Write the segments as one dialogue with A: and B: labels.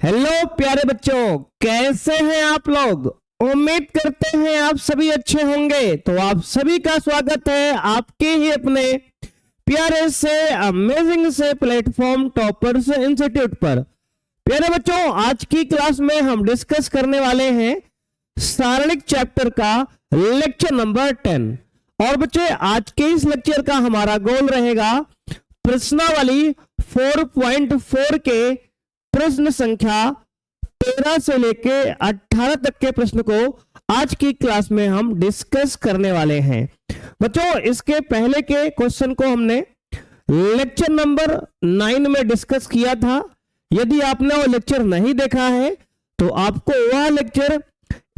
A: Hello प्यारे बच्चों, कैसे हैं आप लोग। उम्मीद करते हैं आप सभी अच्छे होंगे। तो आप सभी का स्वागत है आपके ही अपने प्यारे से अमेजिंग से प्लेटफॉर्म टॉपर्स इंस्टीट्यूट पर। प्यारे बच्चों, आज की क्लास में हम डिस्कस करने वाले हैं सारणिक चैप्टर का लेक्चर नंबर 10। और बच्चे, आज के इस लेक्चर का हमारा गोल रहेगा प्रश्नावली 4.4 के प्रश्न संख्या 13 से लेके 18 तक के प्रश्न को आज की क्लास में हम डिस्कस करने वाले हैं। बच्चों, इसके पहले के क्वेश्चन को हमने लेक्चर नंबर 9 में डिस्कस किया था। यदि आपने वो लेक्चर नहीं देखा है तो आपको वह लेक्चर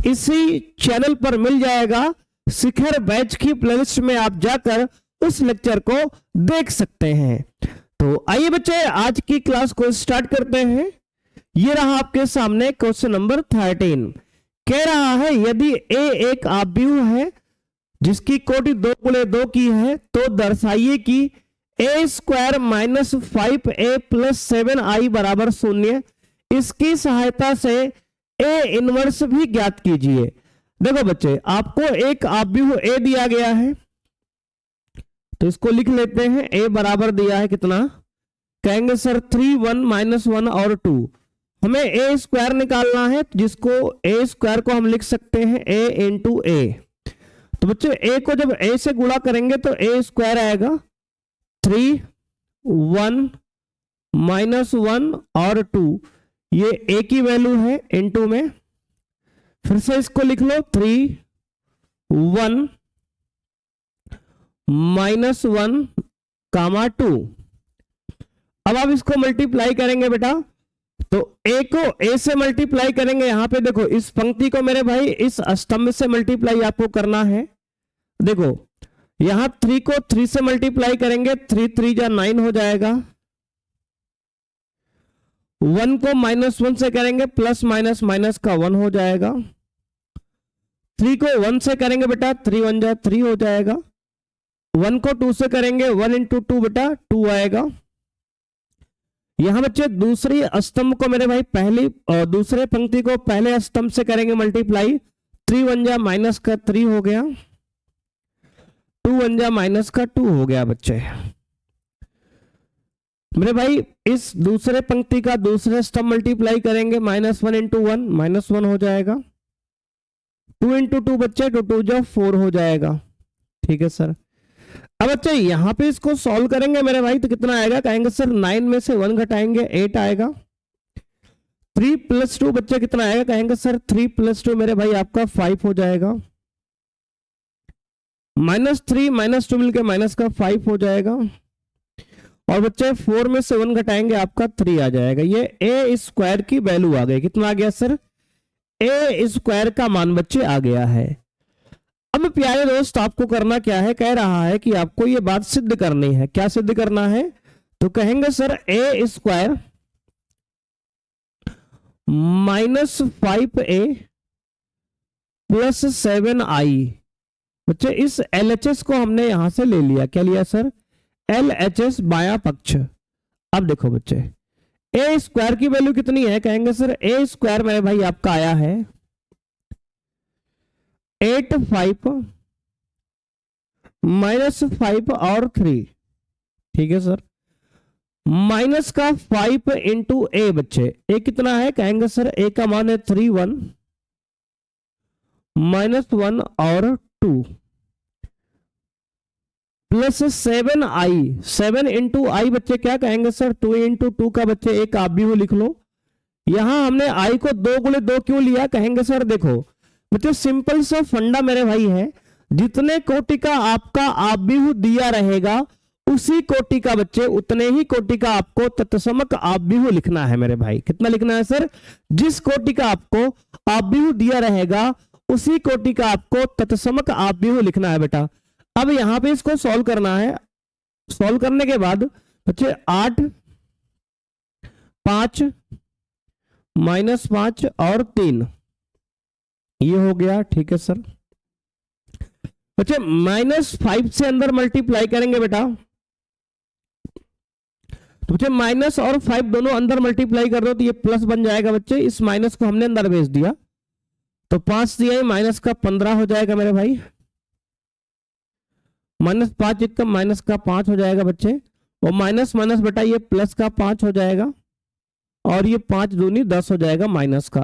A: इसी चैनल पर मिल जाएगा। शिखर बैच की प्लेलिस्ट में आप जाकर उस लेक्चर को देख सकते हैं। तो आइए बच्चे, आज की क्लास को स्टार्ट करते हैं। ये रहा आपके सामने क्वेश्चन नंबर 13। कह रहा है यदि a एक आव्यूह है जिसकी कोटि 2 गुणे 2 की है तो दर्शाइए कि a square minus 5a plus 7i बराबर 0। इसकी सहायता से a इनवर्स भी ज्ञात कीजिए। देखो बच्चे, आपको एक आव्यूह a दिया गया है तो इसको लिख लेते हैं। a बराबर दिया है कितना, कहेंगे सर 3, 1, -1 और 2। हमें a स्क्वायर निकालना है जिसको a स्क्वायर को हम लिख सकते हैं a इंटू a। तो बच्चे, a को जब a से गुणा करेंगे तो a स्क्वायर आएगा 3, 1, -1 और 2। ये a की वैल्यू है इंटू में। फिर से इसको लिख लो 3, 1, -1, 2। अब आप इसको मल्टीप्लाई करेंगे बेटा, तो a को a से मल्टीप्लाई करेंगे। यहां पे देखो, इस पंक्ति को मेरे भाई इस स्तंभ से मल्टीप्लाई आपको करना है। देखो, यहां 3 को 3 से मल्टीप्लाई करेंगे, 3 3 जा 9 हो जाएगा। 1 को -1 से करेंगे, प्लस माइनस माइनस का 1 हो जाएगा। 3 को 1 से करेंगे बेटा, 3 1 जा 3 हो जाएगा। 1 को 2 से करेंगे, 1 इंटू 2 बेटा 2 आएगा। यहां बच्चे दूसरी स्तंभ को मेरे भाई पहली और दूसरे पंक्ति को पहले स्तंभ से करेंगे मल्टीप्लाई। 3 1 जा माइनस का 3 हो गया, 2 1 जा माइनस का 2 हो गया। बच्चे मेरे भाई इस दूसरे पंक्ति का दूसरे स्तंभ मल्टीप्लाई करेंगे, -1 इंटू 1 -1 हो जाएगा। 2 इंटू 2 बच्चे 2 2 जा 4 हो जाएगा। ठीक है सर। अब बच्चे यहां पे इसको सॉल्व करेंगे मेरे भाई तो कितना आएगा, कहेंगे सर 9 में से 1 घटाएंगे 8 आएगा। 3 + 2 बच्चे कितना आएगा, कहेंगे सर 3 + 2 मेरे भाई आपका 5 हो जाएगा। -3 -2 मिलके -5 हो जाएगा। और बच्चे 4 में से 1 घटाएंगे आपका 3 आ जाएगा। ये a स्क्वायर की वैल्यू आ गई। कितना आ गया सर, a स्क्वायर का मान बच्चे आ गया है। अब प्यारे दोस्त, आपको करना क्या है, कह रहा है कि आपको ये बात सिद्ध करनी है। क्या सिद्ध करना है, तो कहेंगे sir a square -5a plus 7i। बच्चे इस LHS को हमने यहां से ले लिया। क्या लिया सर, LHS बाया पक्ष। अब देखो बच्चे, a स्क्वायर की वैल्यू कितनी है, कहेंगे सर a स्क्वायर मेरे भाई आपका आया है 8 5 -5 और 3। ठीक है सर। माइनस का 5 इंटू a बच्चे, a कितना है, कहेंगे सर a का मान है 3 1 -1 और 2 प्लस 7i। 7 इंटू आई बच्चे क्या कहेंगे सर, 2 इंटू 2 का बच्चे एक आव्यूह लिख लो। यहां हमने i को 2 गुणे 2 क्यों लिया, कहेंगे सर देखो बच्चे सिंपल सा फंडा मेरे भाई है, जितने कोटि का आपका आव्यूह दिया रहेगा उसी कोटि का बच्चे उतने ही कोटि का आपको तत्समक आव्यूह लिखना है मेरे भाई। कितना लिखना है सर, जिस कोटि का आपको आव्यूह दिया रहेगा उसी कोटि का आपको तत्समक आव्यूह लिखना है बेटा। अब यहां पे इसको सॉल्व करना है। सॉल्व करने के बाद बच्चे 8 5 -5 और 3 ये हो गया। ठीक है सर। बच्चे -5 से अंदर मल्टीप्लाई करेंगे बेटा तो बच्चे माइनस और 5 दोनों अंदर मल्टीप्लाई कर रहे हो तो ये प्लस बन जाएगा बच्चे, इस माइनस को हमने अंदर भेज दिया तो 5 दिया, माइनस का 15 हो जाएगा मेरे भाई, -5 एकम माइनस का 5 हो जाएगा बच्चे, और माइनस माइनस बेटा ये प्लस का 5 हो जाएगा, और ये 5 दूनी 10 हो जाएगा माइनस का,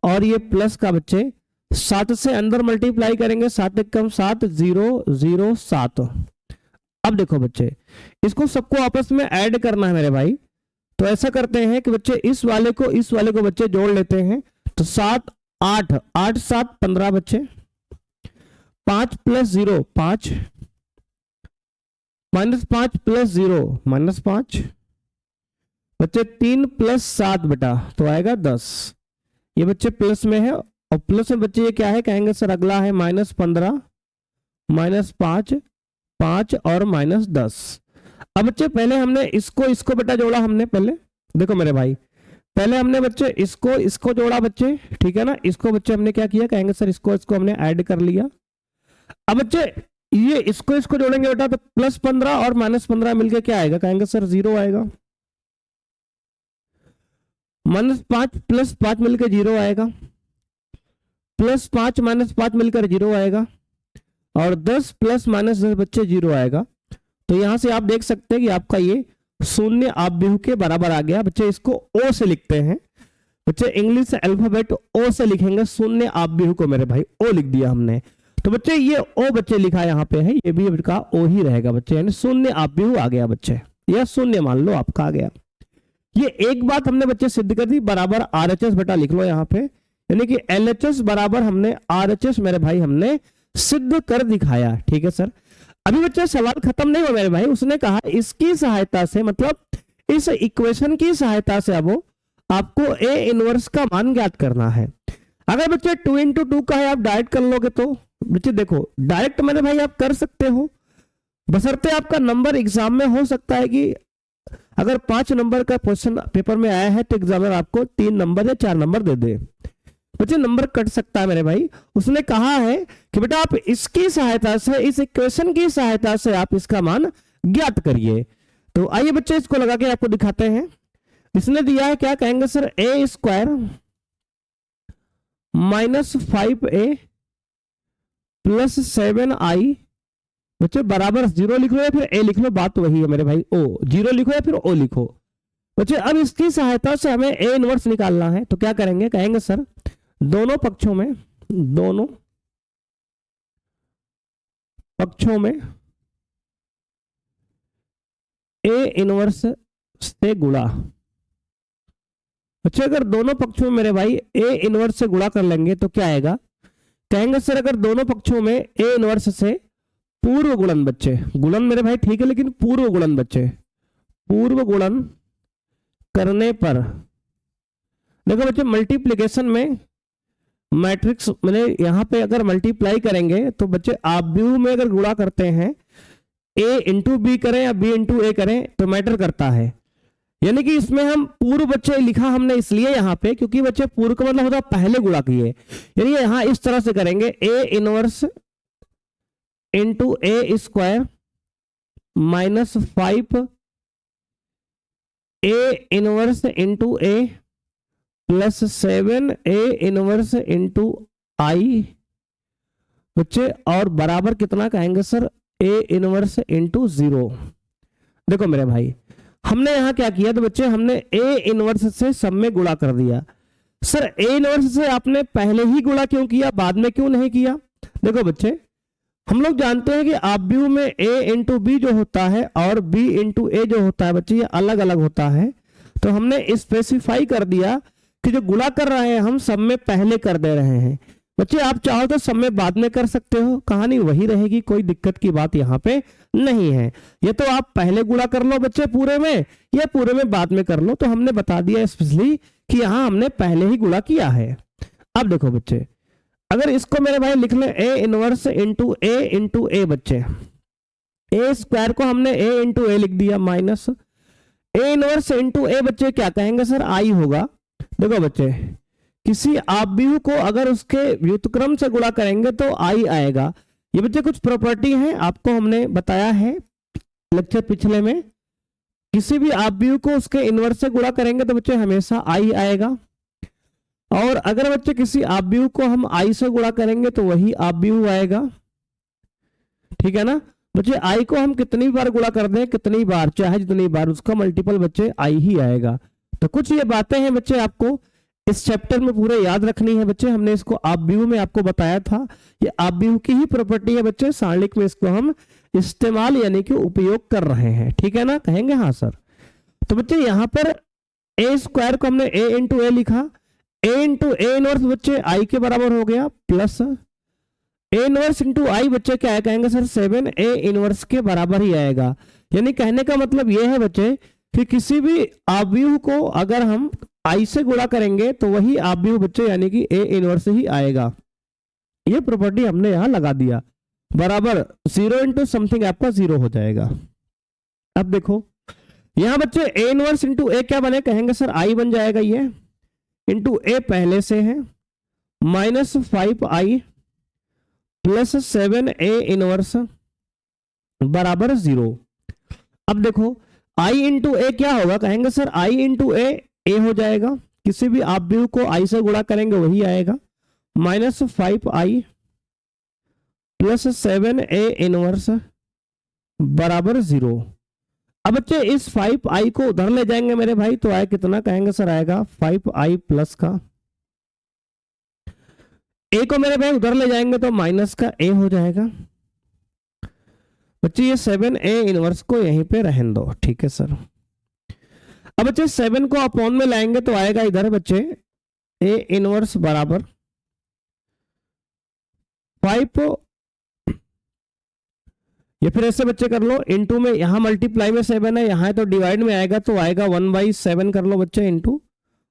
A: और ये प्लस का बच्चे 7 से अंदर मल्टीप्लाई करेंगे, 7 एकम 7, 0 0 7। अब देखो बच्चे इसको सबको आपस में ऐड करना है मेरे भाई, तो ऐसा करते हैं कि बच्चे इस वाले को बच्चे जोड़ लेते हैं, तो 7 8 8 7 15 बच्चे, 5 + 0 5, -5 + 0 -5 बच्चे, 3 + 7 बेटा तो आएगा 10, ये बच्चे प्लस में है, और प्लस में बच्चे ये क्या है, कहेंगे सर अगला है -15 -5 5 और -10। अब बच्चे पहले हमने इसको बेटा जोड़ा, हमने पहले देखो मेरे भाई, पहले हमने बच्चे इसको जोड़ा बच्चे, ठीक है ना, इसको बच्चे हमने क्या किया, कहेंगे सर इसको हमने ऐड कर लिया। अब बच्चे ये इसको जोड़ेंगे बेटा तो +15 और -15 मिलके क्या आएगा, कहेंगे सर 0 आएगा, -5 + 5 मिलकर 0 आएगा, +5 -5 मिलकर 0 आएगा, और 10 ± 10 बच्चे 0 आएगा। तो यहां से आप देख सकते हैं कि आपका ये शून्य आपव्यूह के बराबर आ गया। बच्चे इसको ओ से लिखते हैं बच्चे, इंग्लिश अल्फाबेट ओ से लिखेंगे शून्य आपव्यूह को, मेरे भाई ओ लिख दिया हमने। तो बच्चे ये ओ बच्चे लिखा यहाँ पे है, ये भी का ओ ही रहेगा बच्चे, यानी शून्य आपव्यूह आ गया बच्चे, या शून्य मान लो आपका आ गया। ये एक बात हमने बच्चे सिद्ध कर दी, बराबर RHS बेटा लिख लो यहाँ पे, यानी कि LHS बराबर हमने RHS मेरे भाई हमने सिद्ध कर दिखाया, ठीक है सर। अभी बच्चे सवाल खत्म नहीं हुआ मेरे भाई, उसने कहा इसकी सहायता से, मतलब इस इक्वेशन की सहायता से अब आपको A इनवर्स का मान ज्ञात करना है। अगर बच्चे 2 × 2 का है आप डायरेक्ट कर लोगे तो बच्चे देखो डायरेक्ट मेरे भाई आप कर सकते हो, बशर्ते आपका नंबर एग्जाम में हो सकता है कि अगर 5 नंबर का क्वेश्चन पेपर में आया है तो एग्जामिनर आपको 3 नंबर या 4 नंबर दे दे, बच्चे नंबर कट सकता है मेरे भाई। उसने कहा है कि बेटा आप इसकी सहायता से, इस इक्वेशन की सहायता से आप इसका मान ज्ञात करिए। तो आइए बच्चे इसको लगा के आपको दिखाते हैं। इसने दिया है क्या, कहेंगे सर A² - 5A + 7I बच्चे बराबर 0 लिख लो या फिर A लिख लो, बात वही है मेरे भाई, O 0 लिखो या फिर O लिखो बच्चे। अब इसकी सहायता से हमें A इनवर्स निकालना है, तो क्या करेंगे, कहेंगे सर दोनों पक्षों में A इनवर्स से गुणा। बच्चे अगर दोनों पक्षों में मेरे भाई A इनवर्स से गुणा कर लेंगे तो क्या आएगा, कहेंगे सर अगर दोनों पक्षों में A इनवर्स से पूर्व गुणन बच्चे, गुणन मेरे भाई ठीक है लेकिन पूर्व गुणन बच्चे, पूर्व गुणन करने पर देखो बच्चे मल्टीप्लिकेशन में मैट्रिक्स मैंने यहां पे अगर मल्टीप्लाई करेंगे तो बच्चे आपव्यूह में अगर गुणा करते हैं A × B करें या B × A करें तो मैटर करता है, यानी कि इसमें हम पूर्व बच्चे लिखा हमने इसलिए यहाँ पे क्योंकि बच्चे पूर्व का मतलब होता है पहले गुणा किए, यानी यहां इस तरह से करेंगे A inverse × A² - 5 A inverse × A + 7 A inverse × I बच्चे, और बराबर कितना कहेंगे सर A इनवर्स × 0। देखो मेरे भाई हमने यहां क्या किया, तो बच्चे हमने A इनवर्स से सब में गुणा कर दिया। सर A इनवर्स से आपने पहले ही गुणा क्यों किया, बाद में क्यों नहीं किया? देखो बच्चे हम लोग जानते हैं कि आपव्यूह में A × B जो होता है और B × A जो होता है बच्चे ये अलग अलग होता है, तो हमने स्पेसिफाई कर दिया कि जो गुणा कर रहे हैं हम सब में पहले कर दे रहे हैं। बच्चे आप चाहो तो सब में बाद में कर सकते हो, कहानी वही रहेगी, कोई दिक्कत की बात यहाँ पे नहीं है। ये तो आप पहले गुणा कर लो बच्चे पूरे में या पूरे में बाद में कर लो, तो हमने बता दिया स्पेशली कि यहाँ हमने पहले ही गुणा किया है। अब देखो बच्चे अगर इसको मेरे भाई लिख ले A इनवर्स × A × A बच्चे, A² को हमने A × A लिख दिया माइनस A इनवर्स × A बच्चे क्या कहेंगे सर I होगा। देखो बच्चे किसी आपव्यूह को अगर उसके व्युत्क्रम से गुणा करेंगे तो I आएगा। ये बच्चे कुछ प्रॉपर्टी है आपको हमने बताया है लेक्चर पिछले में, किसी भी आव्यूह को उसके इनवर्स से गुणा करेंगे तो बच्चे हमेशा आई आएगा, और अगर बच्चे किसी आव्यूह को हम आई से गुणा करेंगे तो वही आव्यूह आएगा। ठीक है ना बच्चे, आई को हम कितनी बार गुणा कर दें, कितनी बार चाहे जितनी बार, उसका मल्टीपल बच्चे आई ही आएगा। तो कुछ ये बातें हैं बच्चे आपको इस चैप्टर में पूरे याद रखनी है बच्चे। हमने इसको आव्यूह में आपको बताया था, ये आव्यूह की ही प्रॉपर्टी है बच्चे, सारणिक में इसको हम इस्तेमाल यानी कि उपयोग कर रहे हैं। ठीक है ना, कहेंगे हाँ सर। तो बच्चे यहाँ पर ए स्क्वायर को हमने ए इंटू ए लिखा, ए इंटू ए इनवर्स बच्चे आई के बराबर हो गया, प्लस ए इनवर्स इंटू आई बच्चे क्या है, कहेंगे सर 7 ए इनवर्स के बराबर ही आएगा। यानी कहने का मतलब ये है बच्चे कि किसी भी आव्यूह को अगर हम आई से गुणा करेंगे तो वही आव्यूह बच्चे यानी कि ए इनवर्स ही आएगा। ये प्रॉपर्टी हमने यहां लगा दिया, बराबर 0 इंटू समथिंग आपका 0 हो जाएगा। अब देखो यहां बच्चे ए इनवर्स इंटू ए क्या बने, कहेंगे सर आई बन जाएगा, ये इंटू ए पहले से है, minus 5i plus 7a inverse बराबर 0। अब देखो i इंटू ए क्या होगा, कहेंगे सर i इंटू ए हो जाएगा, किसी भी आव्यूह को i से गुणा करेंगे वही आएगा, minus 5i plus 7a inverse बराबर 0। अब बच्चे इस 5i को उधर ले जाएंगे मेरे भाई, तो आए कितना, कहेंगे सर आएगा 5i प्लस का, a को मेरे भाई उधर ले जाएंगे तो माइनस का a हो जाएगा। बच्चे ये 7a इनवर्स को यहीं पे रहने दो। ठीक है सर। अब बच्चे 7 को अपॉन में लाएंगे तो आएगा इधर बच्चे a इनवर्स बराबर 5, ये फिर ऐसे बच्चे कर लो, इनटू में यहां मल्टीप्लाई में 7 है, यहां है तो डिवाइड में आएगा तो आएगा 1/7 कर लो बच्चे इनटू,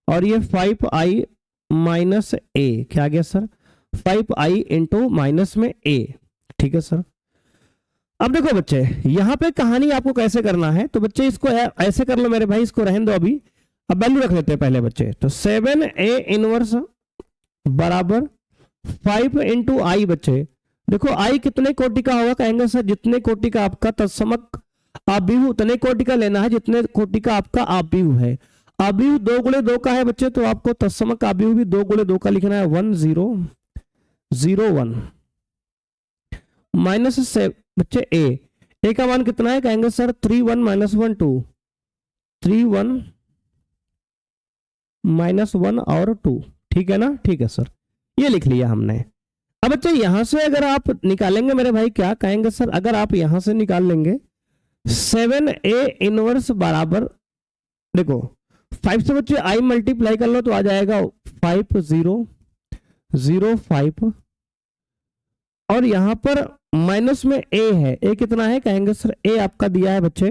A: और ये 5i माइनस a क्या आ गया सर, 5i इंटू माइनस में a। ठीक है सर। अब देखो बच्चे यहां पे कहानी आपको कैसे करना है, तो बच्चे इसको ऐसे कर लो मेरे भाई, इसको रहने दो अभी, अब वैल्यू रख लेते हैं पहले बच्चे। तो 7a इनवर्स बराबर 5 इंटू आई बच्चे, देखो आई कितने कोटि का होगा, कहेंगे सर जितने कोटि का आपका तत्समक आव्यूह उतने कोटि का लेना है जितने कोटि का आपका आव्यूह है। आव्यूह 2 गुणे 2 का है बच्चे, तो आपको तत्समक आव्यूह भी 2 गुणे 2 का लिखना है, 1 0 0 1 माइनस से बच्चे ए का मान कितना है, कहेंगे सर 3 1 माइनस 1 2, 3 1 माइनस 1 और 2। ठीक है ना, ठीक है सर, ये लिख लिया हमने। अब बच्चे यहां से अगर आप निकालेंगे मेरे भाई क्या, कहेंगे सर अगर आप यहां से निकाल लेंगे 7a इनवर्स बराबर, देखो 5 से बच्चे i मल्टीप्लाई कर लो तो आ जाएगा 5 0 0 5, और यहां पर माइनस में a है, a कितना है, कहेंगे सर a आपका दिया है बच्चे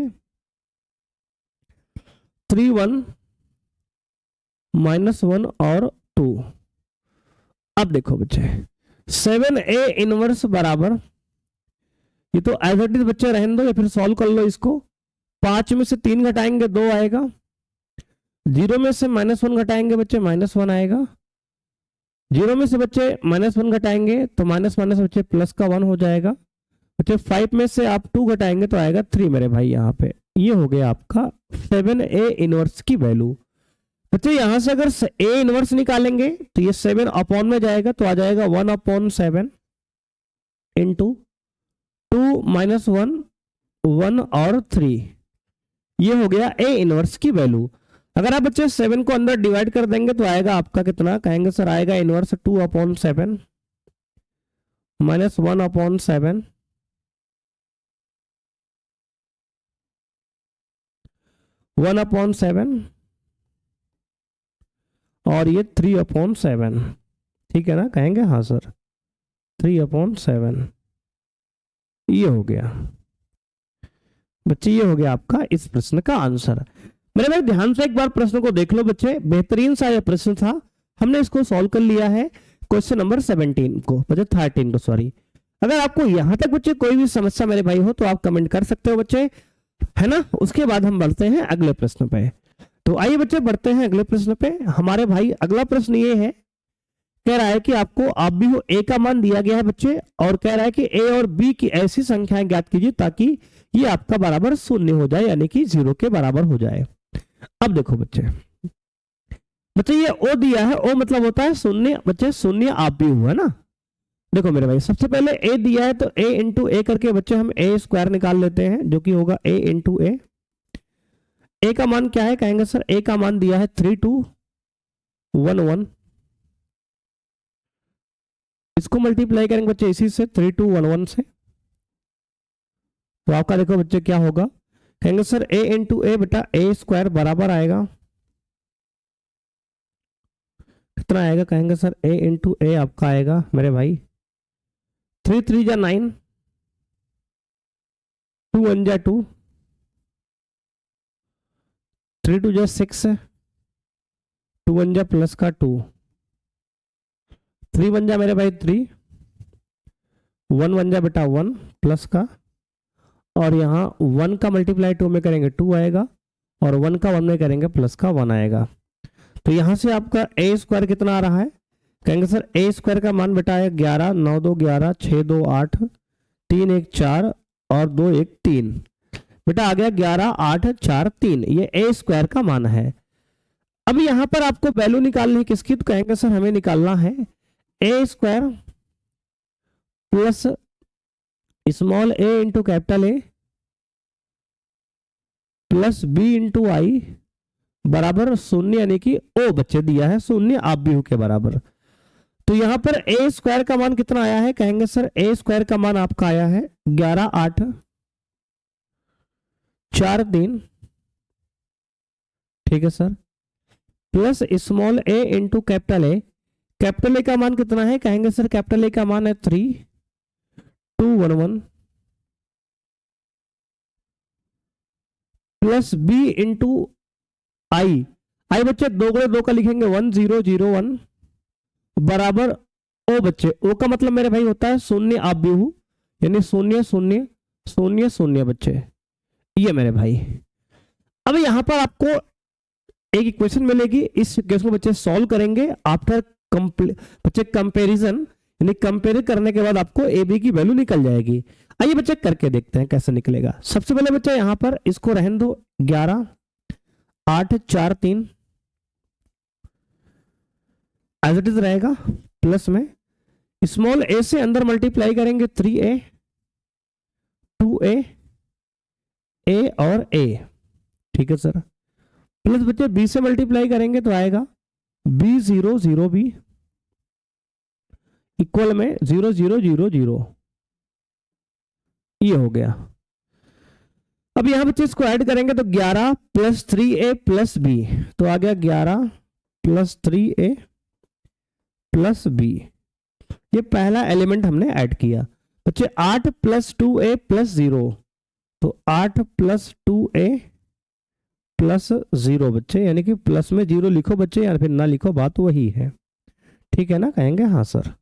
A: 3 1 माइनस 1 और 2। अब देखो बच्चे 7a इनवर्स बराबर, ये तो एज इट इज बच्चे रहने दो या फिर सॉल्व कर लो इसको, 5 में से 3 घटाएंगे 2 आएगा, 0 में से -1 घटाएंगे बच्चे -1 आएगा, 0 में से बच्चे -1 घटाएंगे तो माइनस माइनस बच्चे प्लस का 1 हो जाएगा बच्चे, 5 में से आप 2 घटाएंगे तो आएगा 3 मेरे भाई यहाँ पे। ये हो गया आपका 7a इनवर्स की वैल्यू। बच्चे यहां से अगर a इनवर्स निकालेंगे तो ये 7 अपॉन में जाएगा तो आ जाएगा 1/7 इंटू 2 माइनस 1 1 और 3, ये हो गया a इनवर्स की वैल्यू। अगर आप बच्चे 7 को अंदर डिवाइड कर देंगे तो आएगा आपका कितना, कहेंगे सर आएगा इनवर्स 2/7 माइनस 1/7 1/7 और ये 3/7। ठीक है ना, कहेंगे हाँ सर 3/7, ये हो गया बच्चे, ये हो गया आपका इस प्रश्न का आंसर। मेरे भाई ध्यान से एक बार प्रश्न को देख लो बच्चे, बेहतरीन सा यह प्रश्न था, हमने इसको सॉल्व कर लिया है क्वेश्चन नंबर 17 को, बच्चे 13 को सॉरी। अगर आपको यहां तक बच्चे कोई भी समस्या मेरे भाई हो तो आप कमेंट कर सकते हो बच्चे, है ना। उसके बाद हम बढ़ते हैं अगले प्रश्न पे। तो आइए बच्चे बढ़ते हैं अगले प्रश्न पे। हमारे भाई अगला प्रश्न ये है, कह रहा है कि आपको आव्यूह a का मान दिया गया है बच्चे, और कह रहा है कि a और b की ऐसी संख्याएं ज्ञात कीजिए ताकि ये आपका बराबर शून्य हो जाए, यानी कि 0 के बराबर हो जाए। अब देखो बच्चे, ये ओ दिया है, ओ मतलब होता है शून्य बच्चे, शून्य आप भी हुआ ना। देखो मेरे भाई, सबसे पहले ए दिया है तो ए इंटू ए करके बच्चे हम ए स्क्वायर निकाल लेते हैं, जो कि होगा ए इंटू ए। ए का मान क्या है, कहेंगे सर ए का मान दिया है 3211। इसको मल्टीप्लाई करेंगे बच्चे इसी से 3211 से, तो आपका देखो बच्चे क्या होगा, कहेंगे सर ए इंटू ए बेटा ए स्क्वायर बराबर आएगा, कितना आएगा, कहेंगे सर ए इंटू ए आपका आएगा मेरे भाई 3 3 जा 9, 2 1 जा 2, 3 2 जा 6, 2 1 जा प्लस का 2, 3 1 जा मेरे भाई 3, 1 1 जा बेटा 1 प्लस का, और यहाँ 1 का मल्टीप्लाई 2 में करेंगे 2 आएगा, और 1 का 1 में करेंगे प्लस का 1 आएगा। तो यहाँ से आपका ए स्क्वायर कितना आ रहा है, कहेंगे सर ए स्क्वायर का मान बेटा है 11, 9 2 11, 6 2 8, 3 1 4 और 2 1 3, बेटा आ गया 11 8 4 3, ये ए स्क्वायर का मान है। अब यहाँ पर आपको वैल्यू निकालनी है किसकी, तो कहेंगे सर हमें निकालना है a square plus small a into capital a plus b into i बराबर शून्य, यानी कि ओ बच्चे दिया है शून्य आप भी हो के बराबर। तो यहां पर ए स्क्वायर का मान कितना आया है, कहेंगे सर ए स्क्वायर का मान आपका आया है 11 8 4 3, ठीक है sir, plus small a into capital A, capital A का मान कितना है, कहेंगे सर कैपिटल ए का मान है 3 2 1 1 प्लस बी इंटू आई, आई बच्चे 2 गुणे 2 का लिखेंगे 1 0 0 1 बराबर ओ बच्चे, ओ का मतलब मेरे भाई होता है शून्य आप भी हूं, यानी 0 0 0 0 बच्चे, ये मेरे भाई। अब यहां पर आपको एक इक्वेशन मिलेगी, इस इक्वेशन को बच्चे सॉल्व करेंगे आफ्टर बच्चे कंपैरिजन, यानी कंपेयर करने के बाद आपको ए बी की वैल्यू निकल जाएगी। आइए बच्चे करके देखते हैं कैसे निकलेगा। सबसे पहले बच्चे यहां पर इसको रहने दो 11 8 4 3 एज इट इज रहेगा, प्लस में स्मॉल ए से अंदर मल्टीप्लाई करेंगे 3a 2a a और a, ठीक है सर, प्लस बच्चे b से मल्टीप्लाई करेंगे तो आएगा b 0 0 b इक्वल में 0 0 0 0, ये हो गया। अब यहां बच्चे इसको ऐड करेंगे तो 11 प्लस 3a प्लस b, तो आ गया 11 प्लस 3a प्लस b, ये पहला एलिमेंट हमने ऐड किया। बच्चे 8 प्लस 2a प्लस 0, तो 8 प्लस 2a प्लस 0 बच्चे, यानी कि प्लस में 0 लिखो बच्चे या फिर ना लिखो बात वही है, ठीक है ना, कहेंगे हाँ सर।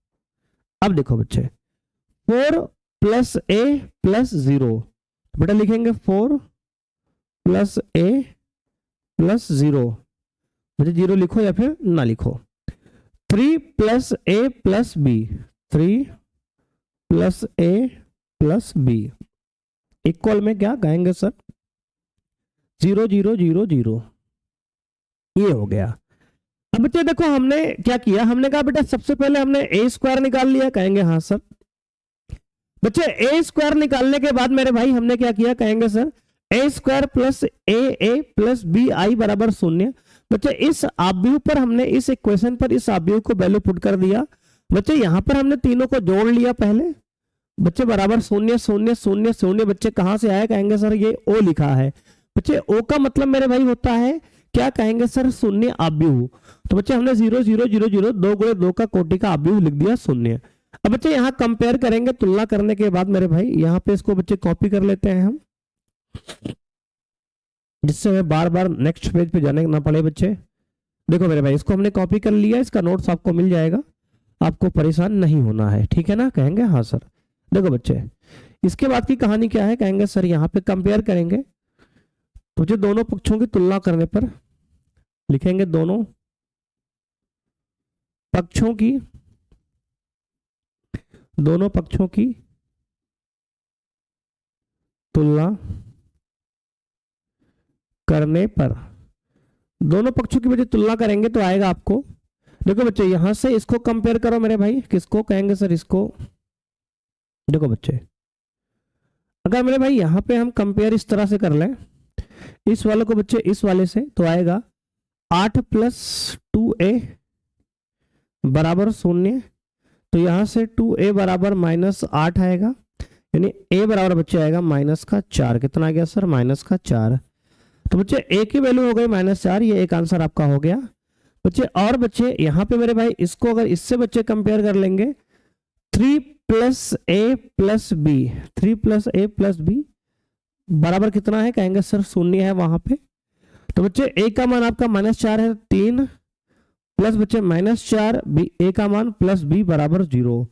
A: अब देखो बच्चे 4 प्लस a प्लस 0, बेटा लिखेंगे 4 प्लस a प्लस 0, मुझे 0 लिखो या फिर ना लिखो। 3 plus a plus b, 3 plus a plus b equal में क्या कहेंगे सर 0 0 0 0, ये हो गया। अब बच्चे देखो हमने क्या किया, हमने कहा बेटा सबसे पहले हमने ए स्क्वायर निकाल लिया, कहेंगे हाँ सर। बच्चे ए स्क्वायर निकालने के बाद मेरे भाई हमने क्या किया, कहेंगे sir a square plus a plus b I बराबर 0। बच्चे इस आव्यूह पर हमने इस इक्वेशन पर इस आव्यूह को वैल्यू पुट कर दिया। बच्चे यहां पर हमने तीनों को जोड़ लिया पहले, बच्चे बराबर 0 0 0 0, बच्चे कहां से आया, कहेंगे सर ये ओ लिखा है। बच्चे ओ का मतलब मेरे भाई होता है क्या, कहेंगे सर शून्य आव्यूह। तो बच्चे हमने 0 0 0 0 2 गुणे 2 का कोटि का आव्यूह लिख दिया 0। अब बच्चे यहाँ कंपेयर करेंगे, तुलना करने के बाद मेरे भाई यहाँ पे इसको बच्चे कॉपी कर लेते हैं हम, जिससे हमें बार बार नेक्स्ट पेज पे जाने ना पड़े। बच्चे देखो मेरे भाई इसको हमने कॉपी कर लिया, इसका नोट्स आपको मिल जाएगा, आपको परेशान नहीं होना है, ठीक है ना, कहेंगे हाँ सर। देखो बच्चे इसके बाद की कहानी क्या है, कहेंगे सर यहाँ पे कंपेयर करेंगे, तो जो दोनों पक्षों की तुलना करने पर लिखेंगे दोनों पक्षों की तुलना करने पर, दोनों पक्षों की बच्चे तुलना करेंगे तो आएगा आपको, देखो बच्चे यहां से इसको कंपेयर करो मेरे भाई, किसको कहेंगे सर, इसको। देखो बच्चे अगर मेरे भाई यहां पे हम कंपेयर इस तरह से कर लें इस वाले को बच्चे इस वाले से, तो आएगा 8 + 2a बराबर 0। तो यहां से 2a बराबर -8 आएगा, यानी a बराबर बच्चे आएगा -4। कितना आ गया सर, -4। तो बच्चे a की वैल्यू हो गई -4, ये एक आंसर आपका हो गया बच्चे। और बच्चे यहाँ पे मेरे भाई इसको अगर इससे बच्चे कंपेयर कर लेंगे 3 + a + b, 3 + a + b बराबर कितना है, कहेंगे सर 0 है वहां पे। तो बच्चे a का मान आपका -4 है, 3 प्लस बच्चे -4 a का मान प्लस b बराबर 0।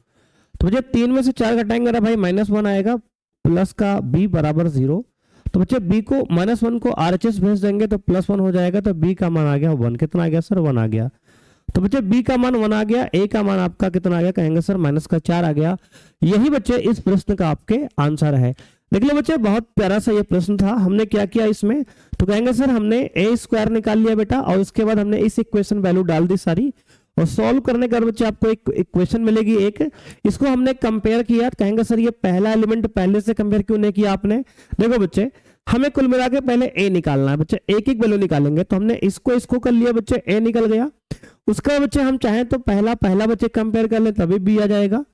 A: तो बच्चे 3 में से 4 घटाएंगे मेरा भाई -1 आएगा, प्लस का b बराबर 0। तो बच्चे b को -1 को RHS भेज देंगे तो +1 हो जाएगा, तो b का मान आ गया 1। कितना आ गया सर, 1 आ गया। तो बच्चे b का मान 1 आ गया, a का मान आपका कितना आ गया, कहेंगे सर -4 आ गया। यही बच्चे इस प्रश्न का आपके आंसर है। देख लो बच्चे बहुत प्यारा सा ये प्रश्न था। हमने क्या किया इसमें, तो कहेंगे सर हमने a² निकाल लिया बेटा, और उसके बाद हमने इस इक्वेशन वैल्यू डाल दी सारी, और सॉल्व करने के बाद बच्चे आपको एक इक्वेशन मिलेगी एक, इसको हमने कंपेयर किया। कहेंगे सर ये पहला एलिमेंट पहले से कंपेयर क्यों नहीं किया आपने। देखो बच्चे हमें कुल मिला के पहले a निकालना है बच्चे, एक एक वैल्यू निकालेंगे। तो हमने इसको कर लिया बच्चे, a निकल गया। उसका बच्चे हम चाहें तो पहला बच्चे कंपेयर कर ले तभी b आ जाएगा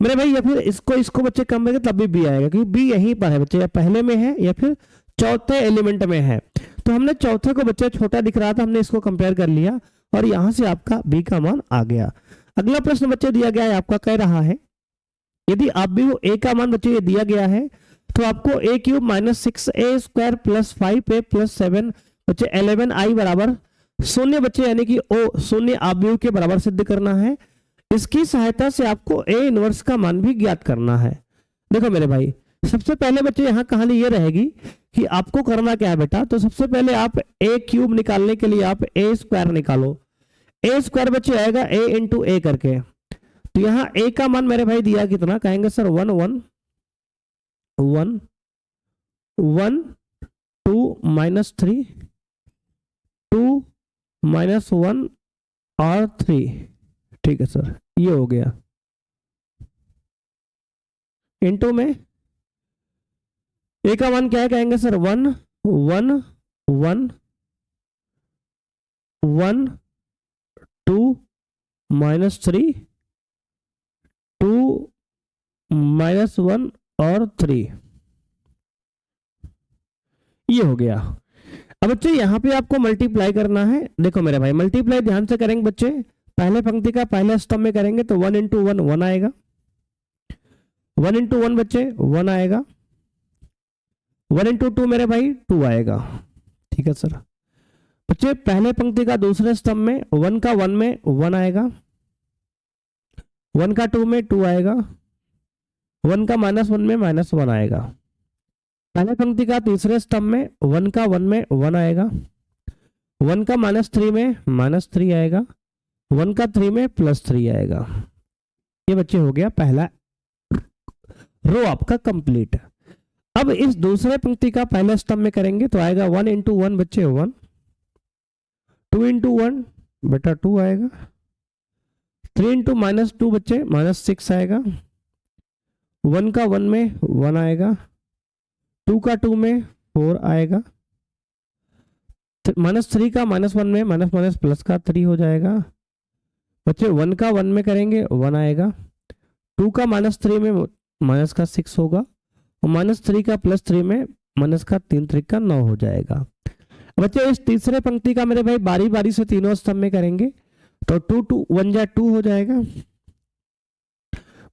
A: मेरे भाई, या फिर इसको बच्चे कंपेयर कर तभी b आएगा, क्योंकि b यहीं पर है बच्चे, या पहले में है या फिर चौथे एलिमेंट में है। तो हमने चौथे को बच्चे छोटा दिख रहा था, हमने इसको कंपेयर कर लिया और यहां से आपका b का मान आ गया। अगला प्रश्न बच्चे दिया गया है, आपका कह रहा है यदि आप भी वो a का मान बच्चे ये दिया गया है तो आपको a³ -6a² + 5a + 7 बच्चे 11i बराबर 0 बच्चे, यानी कि o 0 आव्यूह के बराबर सिद्ध करना है। इसकी सहायता से आपको a इनवर्स का मान भी ज्ञात करना है। देखो मेरे भाई सबसे पहले बच्चे यहाँ कहानी ये रहेगी कि आपको करना क्या है बेटा, तो सबसे पहले आप a³ निकालने के लिए आप a² निकालो। a² बच्चे आएगा a × a करके, तो यहाँ a का मान मेरे भाई दिया कितना, कहेंगे सर 1 1 1 1 2 -3 2 -1 और 3। ठीक है सर, ये हो गया। इनटू में a का मान क्या है, कहेंगे सर 1 1 1 1 2 -3 2 -1 और 3, ये हो गया। अब बच्चे यहाँ पे आपको मल्टीप्लाई करना है। देखो मेरे भाई मल्टीप्लाई ध्यान से करेंगे बच्चे, पहले पंक्ति का पहले स्तंभ में करेंगे तो 1 × 1 1 आएगा, 1 × 1 बच्चे 1 आएगा, 1 × 2 मेरे भाई 2 आएगा। ठीक है सर। बच्चे पहले पंक्ति का दूसरे स्तंभ में 1 का 1 में 1 आएगा, 1 का 2 में 2 आएगा, 1 का -1 में -1 आएगा। पहले पंक्ति का तीसरे स्तंभ में 1 का 1 में 1 आएगा, 1 का -3 में -3 आएगा, 1 का 3 में +3 आएगा। ये बच्चे हो गया पहला रो आपका कंप्लीट। अब इस दूसरे पंक्ति का पहले स्तंभ में करेंगे तो आएगा 1 × 1 बच्चे 1, 2 × 1 बेटा 2 आएगा, 3 × -2 बच्चे -6 आएगा, 1 का 1 में 1 आएगा, 2 का 2 में 4 आएगा, -3 का -1 में प्लस का 3 हो जाएगा। बच्चे 1 का 1 में करेंगे 1 आएगा, 2 का -3 में माइनस का 6 होगा, और -3 का +3 में माइनस का 3 3 का 9 हो जाएगा। बच्चे इस तीसरे पंक्ति का मेरे भाई बारी बारी से तीनों स्तंभ में करेंगे तो 2 2 1 जा 2 हो जाएगा,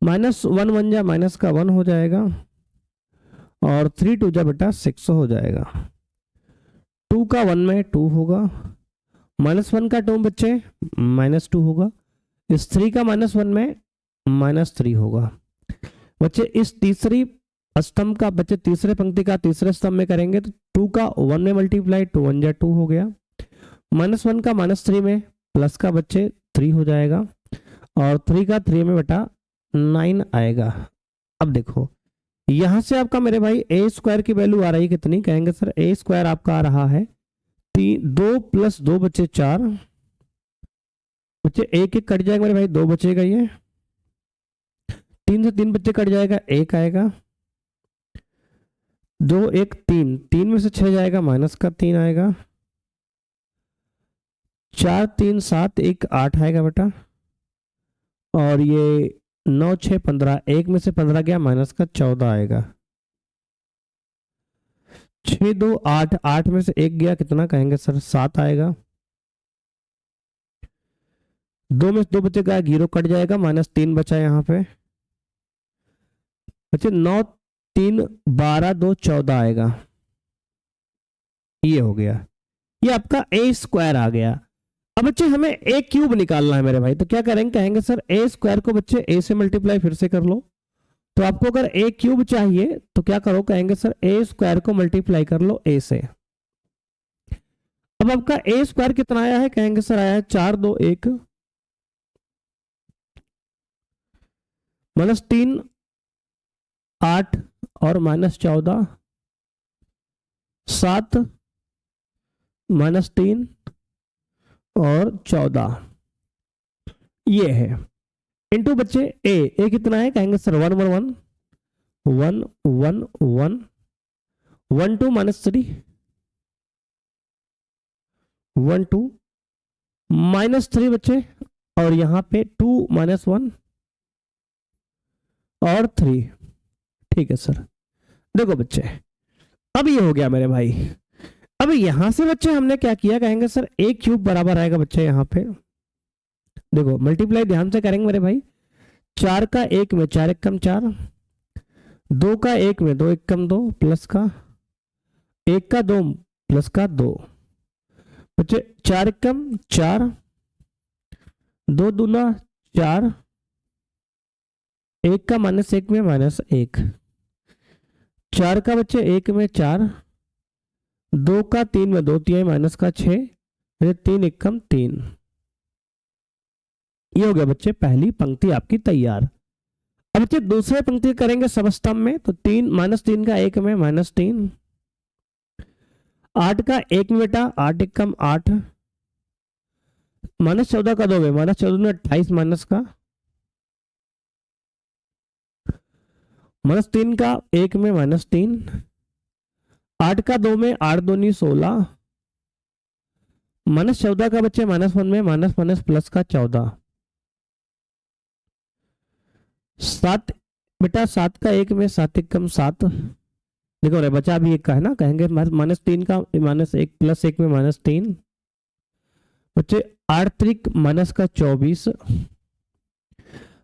A: -1 1 जा माइनस का 1 हो जाएगा, और 3 2 जा बेटा 6 हो जाएगा। 2 का 1 में 2 होगा, -1 का 2 बच्चे -2 होगा, इस 3 का -1 में -3 होगा। बच्चे इस तीसरी स्तंभ का बच्चे तीसरे पंक्ति का तीसरे स्तंभ में करेंगे तो 2 का 1 में मल्टीप्लाई 2 1 जा 2 हो गया, -1 का -3 में प्लस का बच्चे 3 हो जाएगा, और 3 का 3 में बेटा 9 आएगा। अब देखो यहां से आपका मेरे भाई ए स्क्वायर की वैल्यू आ रही है कितनी, कहेंगे सर ए स्क्वायर आपका आ रहा है 2 + 2 बचे 4 बच्चे, एक एक कट जाएगा मेरे भाई, 2 बचेगा, ये 3 से 3 बच्चे कट जाएगा, 1 आएगा, 2 1 3, 3 में से 6 जाएगा, -3 आएगा, 4 3 7 1 8 आएगा बेटा, और ये 9 6 15, 1 में से 15 गया, -14 आएगा, 6 2 8, 8 में से 1 गया, कितना कहेंगे सर 7 आएगा, 2 में से 2 बचे गया, 0 कट जाएगा, -3 बचा यहाँ पे बच्चे, 9 3 12 2 14 आएगा, ये हो गया, ये आपका ए स्क्वायर आ गया। अब बच्चे हमें ए क्यूब निकालना है मेरे भाई, तो क्या करेंगे, कहेंगे सर ए स्क्वायर को बच्चे ए से मल्टीप्लाई फिर से कर लो, तो आपको अगर ए क्यूब चाहिए तो क्या करो, कहेंगे सर ए स्क्वायर को मल्टीप्लाई कर लो ए से। अब आपका ए स्क्वायर कितना आया है, कहेंगे सर आया है 4 2 1 -3 8 और -14 7 -3 और 14, ये है इंटू बच्चे ए कितना है, कहेंगे सर 1 1 1 1 1 1 1 2 -3 1 2 -3 बच्चे, और यहां पे 2 -1 और 3, ठीक है सर। देखो बच्चे अब ये हो गया मेरे भाई, अब यहां से बच्चे हमने क्या किया, कहेंगे सर ए क्यूब बराबर आएगा बच्चे, यहां पे देखो मल्टीप्लाई ध्यान से करेंगे मेरे भाई, 4 का 1 में 4 1 4, 2 का 1 में 2 1 2 प्लस का 1 का 2 प्लस का 2 बच्चे, 4 1 4, 2 दूना 4, 1 का -1 में -1, 4 का बच्चे 1 में 4, 2 का 3 में 2 3 माइनस का 6, 3 1 3, ये हो गया बच्चे पहली पंक्ति आपकी तैयार। अब बच्चे दूसरे पंक्ति करेंगे सबस्तंभ में, तो 3 -3 का 1 में -3, 8 का 1 में बेटा 8 1 8, -14 का 2 में -14 में 28 माइनस का, -3 का 1 में -3, 8 का 2 में 8 2 16, -14 का बच्चे -1 में माइनस प्लस का 14, 7 बेटा 7 का 1 में 7 1 7, देखो रे बचा भी 1 का है ना, कहेंगे -3 का -1 प्लस 1 में -3 बच्चे, 8 त्रिक माइनस का 24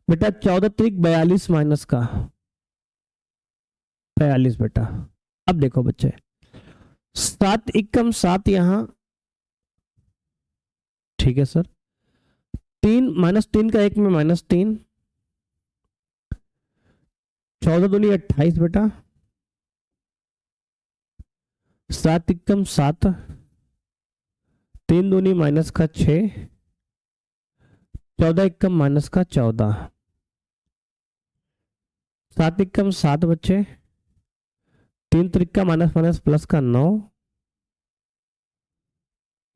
A: बेटा, 14 त्रिक 42 माइनस का 42 बेटा। अब देखो बच्चे 7 1 7 यहां, ठीक है सर, 3 -3 का 1 में -3, 14 दूनी 28 बेटा, 7 1 7, 3 दूनी माइनस का 6, 14 1 माइनस का 14, 7 1 7 बच्चे, 3 त्रिक माइनस प्लस का 9,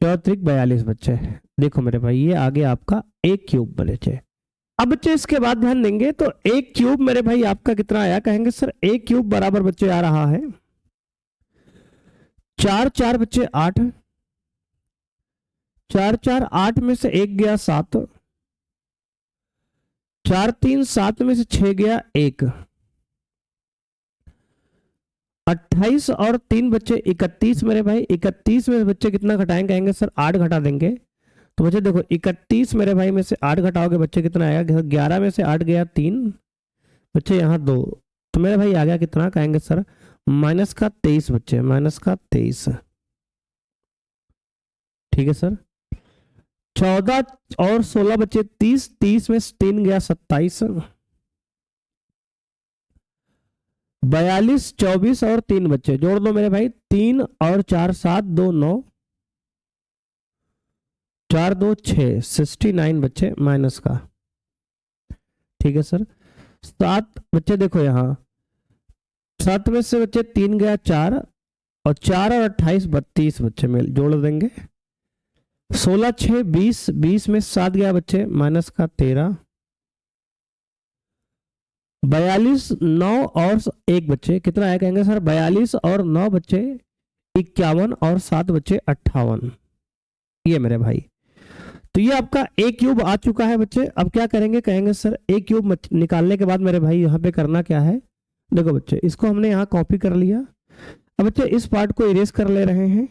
A: 14 त्रिक 42 बच्चे। देखो मेरे भाई ये आगे आपका एक क्यूब बचे। अब बच्चे इसके बाद ध्यान देंगे तो एक क्यूब मेरे भाई आपका कितना आया, कहेंगे सर एक क्यूब बराबर बच्चे आ रहा है 4 4 बच्चे 8, 4 4 8 में से 1 गया 7, 4 3 7 में से 6 गया 1, 28 और 3 बच्चे 31 मेरे भाई, 31 में बच्चे कितना घटाएंगे, कहेंगे सर 8 घटा देंगे। तो बच्चे देखो 31 मेरे भाई में से 8 घटाओगे बच्चे कितना आएगा, 11 में से 8 गया 3 बच्चे, यहाँ 2, तो मेरे भाई आ गया कितना, कहेंगे सर माइनस का 23 बच्चे, माइनस का 23, ठीक है सर। 14 और 16 बच्चे 30, 30 में 3 गया 27, 42 24 और 3 बच्चे जोड़ दो मेरे भाई, 3 और 4 7 2 9, 4 2 6 69 बच्चे माइनस का, ठीक है सर। 7 बच्चे देखो यहाँ 7 में से बच्चे 3 गया 4, और 4 और 28 32 बच्चे में जोड़ देंगे। 16 6 20, 20 में 7 गया बच्चे माइनस का 13, 42 9 और 1 बच्चे कितना आया कहेंगे सर, 42 और 9 बच्चे 51 और 7 बच्चे 58। ये मेरे भाई, तो ये आपका ए क्यूब आ चुका है बच्चे। अब क्या करेंगे कहेंगे सर, ए क्यूब निकालने के बाद मेरे भाई यहाँ पे करना क्या है, देखो बच्चे इसको हमने यहाँ कॉपी कर लिया। अब बच्चे इस पार्ट को इरेज कर ले रहे हैं।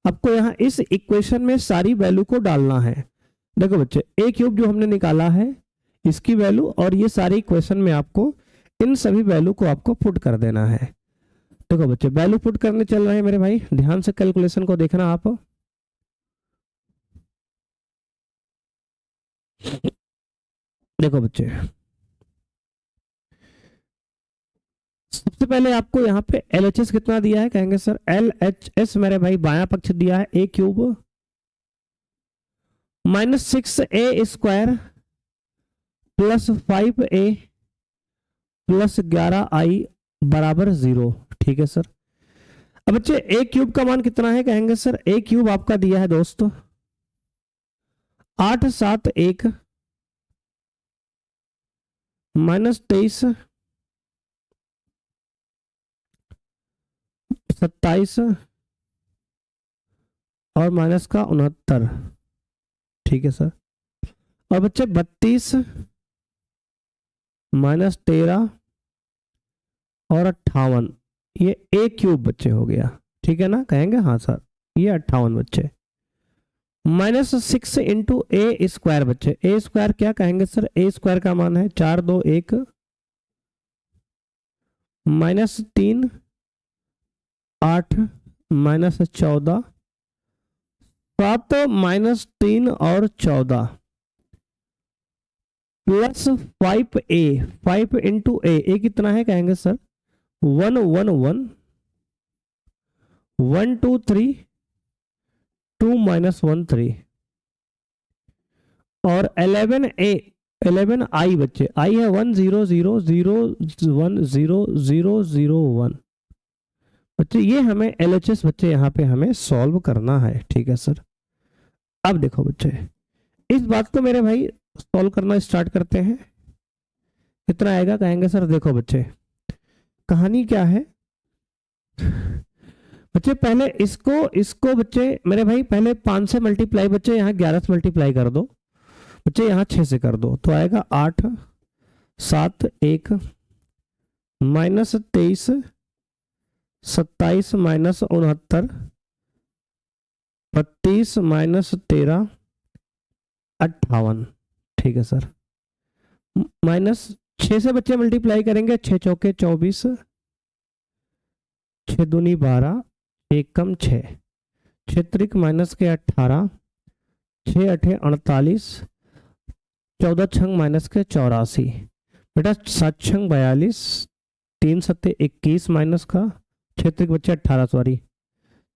A: आपको यहाँ इस इक्वेशन में सारी वैल्यू को डालना है। देखो बच्चे ए क्यूब जो हमने निकाला है इसकी वैल्यू, और ये सारी इक्वेशन में आपको इन सभी वैल्यू को आपको पुट कर देना है। देखो बच्चे वैल्यू पुट करने चल रहे हैं मेरे भाई, ध्यान से कैलकुलेशन को देखना आप। देखो बच्चे सबसे पहले आपको यहाँ पे LHS कितना दिया है कहेंगे सर, LHS मेरे भाई बायां पक्ष दिया है a cube minus 6a square plus 5a plus 11i बराबर 0। ठीक है सर। अब बच्चे ए क्यूब का मान कितना है कहेंगे सर, ए क्यूब आपका दिया है दोस्तों 8 7 1 माइनस 23 27 और माइनस का 69। ठीक है सर। और बच्चे 32 माइनस 13 और 58, ये ए क्यूब बच्चे हो गया। ठीक है ना, कहेंगे हाँ सर ये 58 बच्चे माइनस 6 इंटू ए स्क्वायर बच्चे, ए स्क्वायर क्या कहेंगे सर, ए स्क्वायर का मान है 4 2 1 माइनस 3 8 माइनस 14 7 माइनस 3 और 14 प्लस 5a 5 इंटू ए कितना है कहेंगे सर 1 1 1 1 2 3 2 माइनस 1 3 और 11i बच्चे, आई है 1 0 0 0 1 0 0 0 1 बच्चे। ये हमें LHS बच्चे यहाँ पे हमें सॉल्व करना है। ठीक है सर। अब देखो बच्चे इस बात को मेरे भाई सॉल्व करना स्टार्ट करते हैं। कितना आएगा कहेंगे सर, देखो बच्चे कहानी क्या है बच्चे, पहले इसको बच्चे मेरे भाई पहले 5 से मल्टीप्लाई बच्चे, यहाँ 11 से मल्टीप्लाई कर दो बच्चे, यहाँ 6 से कर दो तो आएगा 8 7 1 माइनस 23 27 माइनस 69 32 माइनस 13 58। ठीक है सर। माइनस 6 से बच्चे मल्टीप्लाई करेंगे, 6 चौके 24 6 दूनी 12 1 कम 6 6 त्रिक माइनस के 18 6 8 48 14 छंग माइनस के 84 बेटा 7 छंग 42 3 7 21 माइनस का 6 त्रिक बच्चे 18 सॉरी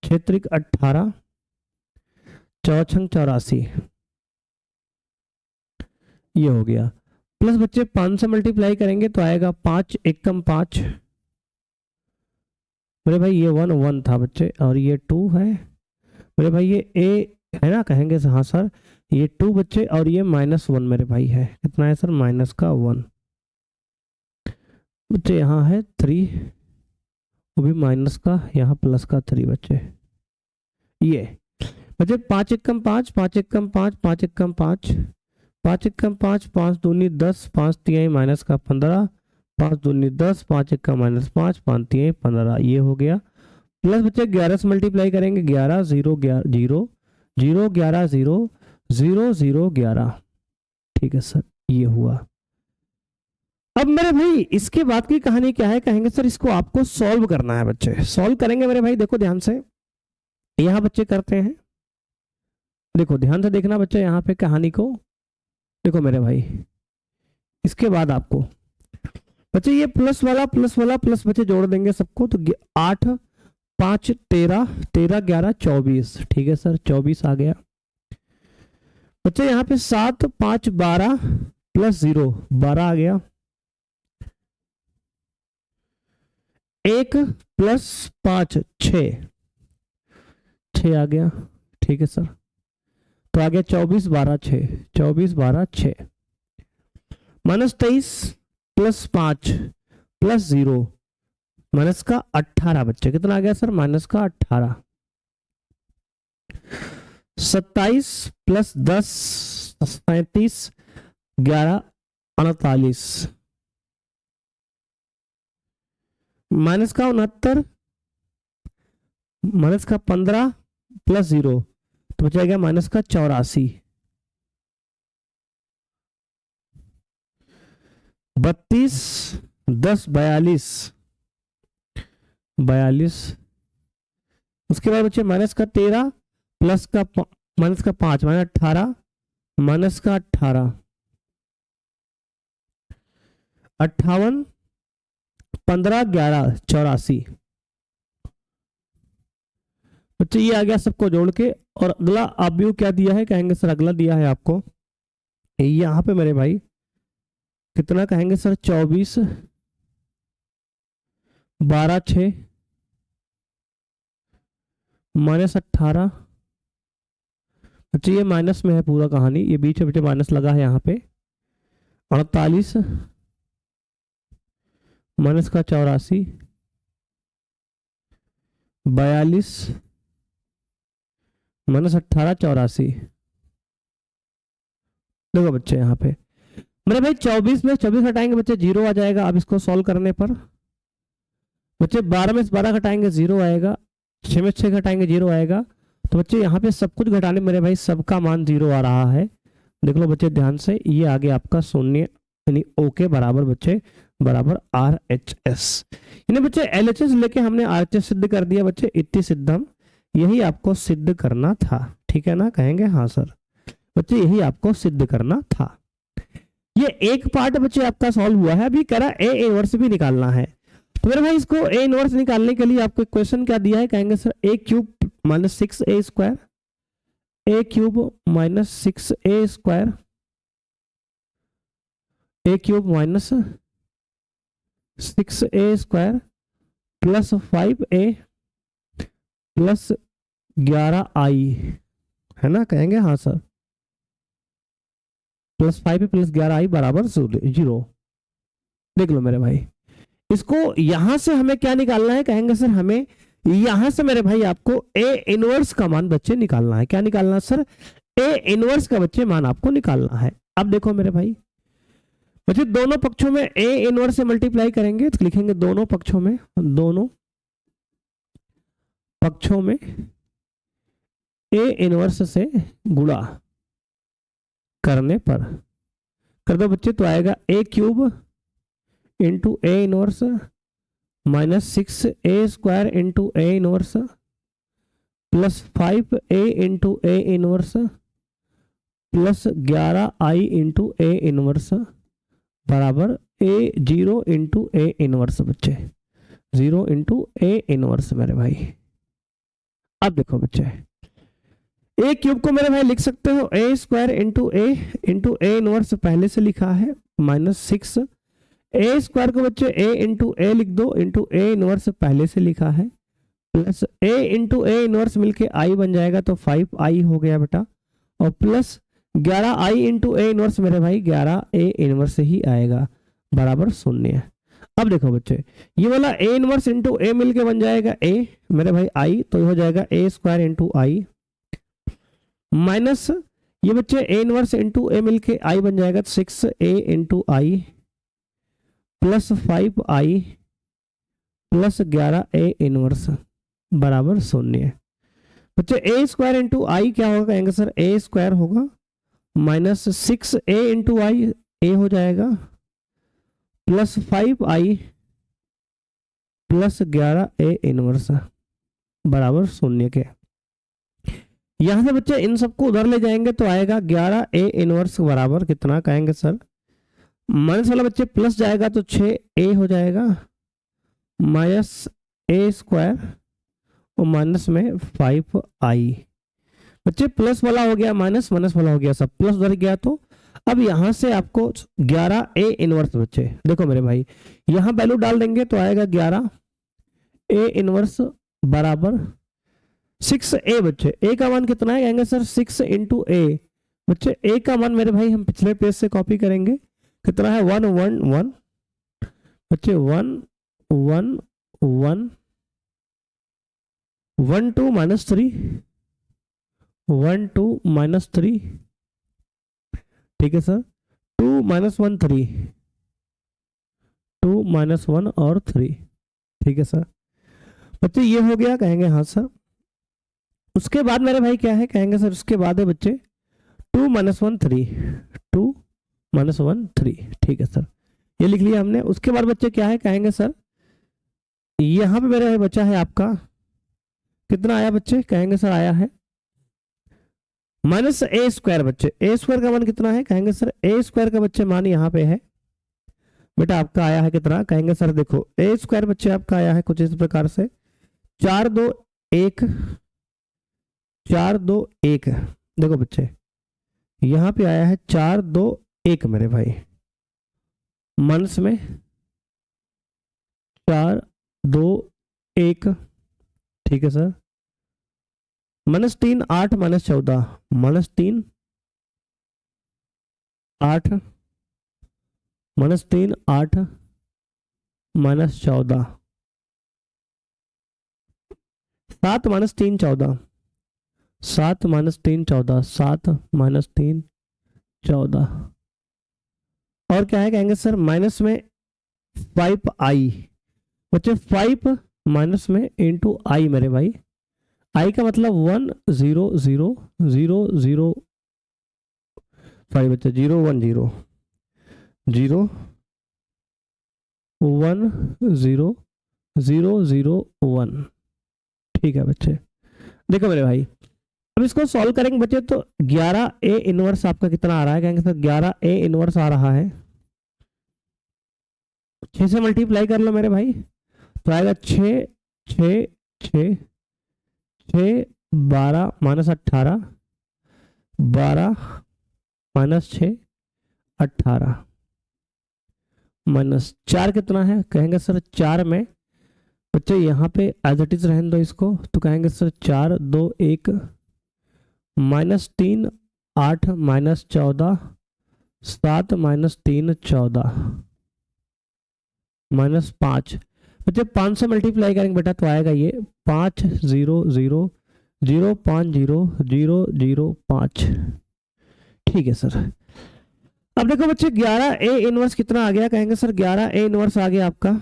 A: 6 त्रिक 18 14 छंग 84 ये हो गया। प्लस बच्चे 5 से मल्टीप्लाई करेंगे तो आएगा 5 1 कम 5 मेरे भाई, ये 1 1 था बच्चे और ये 2 है मेरे भाई, ये a है ना कहेंगे हाँ सर, ये 2 बच्चे और ये -1 मेरे भाई है, कितना है सर माइनस का 1 बच्चे, यहाँ है 3 वो भी माइनस का, यहाँ प्लस का 3 बच्चे। ये बच्चे 5 1 कम 5 5 1 कम 5 5 1 कम 5 5 1 कम 5 5 दूनी 10 5 3 माइनस का 15 5 दूनी 10 5 1 का माइनस 5 5 3 15 ये हो गया। प्लस बच्चे 11 से मल्टीप्लाई करेंगे 11 0 0 0 11 0 0 0 11। ठीक है सर ये हुआ। अब मेरे भाई इसके बाद की कहानी क्या है कहेंगे सर, इसको आपको सॉल्व करना है बच्चे। सॉल्व करेंगे मेरे भाई, देखो ध्यान से यहाँ बच्चे करते हैं, देखो ध्यान से देखना बच्चे यहाँ पे कहानी को। देखो मेरे भाई इसके बाद आपको बच्चे ये प्लस वाला प्लस बच्चे जोड़ देंगे सबको, तो 8 5 13 13 11 24। ठीक है सर 24 आ गया बच्चे। यहाँ पे 7 5 12 प्लस 0 12 आ गया। 1 प्लस 5 6 आ गया, ठीक है सर। तो आ गया 24 12 6, 24 12 6 माइनस 23 प्लस 5 प्लस 0 माइनस का 18 बच्चे, कितना आ गया सर? माइनस का 18। 27 प्लस 10 37 11 38 माइनस का 69 माइनस का 15 प्लस 0 तो बचा गया माइनस का 84। 32 10 42 उसके बाद बच्चे माइनस का 13 प्लस का माइनस का 5 माइनस 18 माइनस का 18 58 15 11 84 बच्चे ये आ गया सबको जोड़ के। और अगला आप भी क्या दिया है, कहेंगे सर अगला दिया है आपको यहां पे मेरे भाई कितना कहेंगे सर? 24 12 6 माइनस 18 बच्चे ये माइनस में है पूरा कहानी, ये बीच में माइनस लगा है यहाँ पे। 48 माइनस का 84 42 माइनस 18 84। देखो बच्चे यहाँ पे मेरे भाई 24 में 24 हटाएंगे बच्चे 0 आ जाएगा। अब इसको सॉल्व करने पर बच्चे 12 में 12 घटाएंगे 0 आएगा, 6 में 6 घटाएंगे 0 आएगा। तो बच्चे यहाँ पे सब कुछ घटाने मेरे भाई सबका मान 0 आ रहा है। देख लो बच्चे ध्यान से, ये आगे आपका शून्य यानी ओ के बराबर बच्चे बराबर RHS, यानी बच्चे LHS लेके हमने RHS सिद्ध कर दिया बच्चे। इति सिद्धम, यही आपको सिद्ध करना था, ठीक है ना? कहेंगे हाँ सर बच्चे यही आपको सिद्ध करना था। ये एक पार्ट बच्चे आपका सॉल्व हुआ है। अभी कह रहा A इनवर्स भी निकालना है। तो मेरे भाई इसको A इनवर्स निकालने के लिए आपको क्वेश्चन क्या दिया है, कहेंगे sir A cube minus 6A square, A cube minus 6A square, A cube minus 6A square plus 5A plus 11I है ना? कहेंगे हाँ sir. Plus 5A plus 11I बराबर 0। देख लो मेरे भाई, इसको यहां से हमें क्या निकालना है, कहेंगे सर हमें यहां से मेरे भाई आपको A इनवर्स का मान बच्चे निकालना है। क्या निकालना है सर? A इनवर्स का बच्चे मान आपको निकालना है। अब देखो मेरे भाई बच्चे दोनों पक्षों में A इनवर्स से मल्टीप्लाई करेंगे तो लिखेंगे दोनों पक्षों में A इनवर्स से गुणा करने पर कर दो बच्चे तो आएगा A cube into A inverse minus 6A square into A inverse plus 5A into A inverse plus 11I into A inverse बराबर A0 इंटू A इनवर्स बच्चे 0 इंटू A इनवर्स मेरे भाई। अब देखो बच्चे A क्यूब को मेरे भाई लिख सकते हो A square into A inverse पहले से लिखा है माइनस 6 A स्क्वायर को बच्चे A इंटू A लिख दो इंटू A इनवर्स पहले से लिखा है plus A into A inverse मिलके I बन जाएगा तो 5I हो गया बेटा और plus 11I into A inverse मेरे भाई 11A इनवर्स ही आएगा बराबर 0। अब देखो बच्चे ये वाला A इनवर्स इंटू A मिलके बन जाएगा A मेरे भाई I तो हो जाएगा A square into I minus ये बच्चे A इनवर्स इंटू A मिलके I बन जाएगा 6A into I plus 5I plus 11A inverse बराबर 0। बच्चे A स्क्वायर इंटू I क्या होगा, कहेंगे सर A स्क्वायर होगा minus 6A into I A हो जाएगा plus 5I plus 11A inverse बराबर 0 के। यहां से बच्चे इन सबको उधर ले जाएंगे तो आएगा 11A इनवर्स बराबर कितना, कहेंगे सर माइनस वाला बच्चे प्लस जाएगा तो 6A हो जाएगा माइनस A स्क्वायर और माइनस में 5I बच्चे प्लस वाला हो गया माइनस वाला हो गया, सब प्लस उधर गया। तो अब यहां से आपको 11A इनवर्स बच्चे देखो मेरे भाई यहां वैल्यू डाल देंगे तो आएगा 11 ए इनवर्स बराबर 6a बच्चे। ए का मान कितना है, कहेंगे सर 6 इंटू ए। बच्चे ए का मान मेरे भाई हम पिछले पेज से कॉपी करेंगे, कितना है 1 1 1 बच्चे 1 1 1 1 2 -3 1 2 -3 ठीक है सर, 2 -1 3 2 -1 और 3 ठीक है सर। बच्चे ये हो गया, कहेंगे हाँ सर। उसके बाद मेरे भाई क्या है, कहेंगे सर उसके बाद है बच्चे 2 -1 3 2 -1 3 ठीक है सर, ये लिख लिया हमने। उसके बाद बच्चे क्या है, कहेंगे सर यहाँ पे मेरे भाई बचा है आपका कितना आया बच्चे, कहेंगे सर आया है -a² बच्चे। a² का मान कितना है, कहेंगे सर a² का बच्चे मान यहाँ पे है बेटा आपका आया है कितना, कहेंगे सर देखो a² बच्चे आपका आया है कुछ इस प्रकार से 4 2 1 4 2 1। देखो बच्चे यहाँ पे आया है 4 2 1 मेरे भाई, माइनस में 4 2 1 ठीक है सर, -3 8 -14 -3 8 -3 8 -14 7 -3 14 7 -3 14 7 -3 14 और क्या है, कहेंगे सर माइनस में 5i बच्चे 5 माइनस में इंटू आई मेरे भाई, आई का मतलब 1 0 0 0 0 सॉरी बच्चे 0 1 0 0 1 0 0 0 1 ठीक है बच्चे। देखो मेरे भाई अब इसको सॉल्व करेंगे बच्चे तो 11a इनवर्स आपका कितना आ रहा है, कहेंगे सर 11a इनवर्स आ रहा है, 6 से मल्टीप्लाई कर लो मेरे भाई तो आएगा 6 6 6 6 12 -18 12 -6 18 -4 कितना है, कहेंगे सर 4 में बच्चे यहाँ पे एज इट इज रहने दो इसको, तो कहेंगे सर 4 2 1 -3 8 -14 7 -3 14 -5 बच्चे 5 से मल्टीप्लाई करेंगे बेटा तो आएगा ये 5 0 0 0 5 0 0 0 5 ठीक है सर। अब देखो बच्चे 11a इनवर्स कितना आ गया, कहेंगे सर 11a इनवर्स आ गया आपका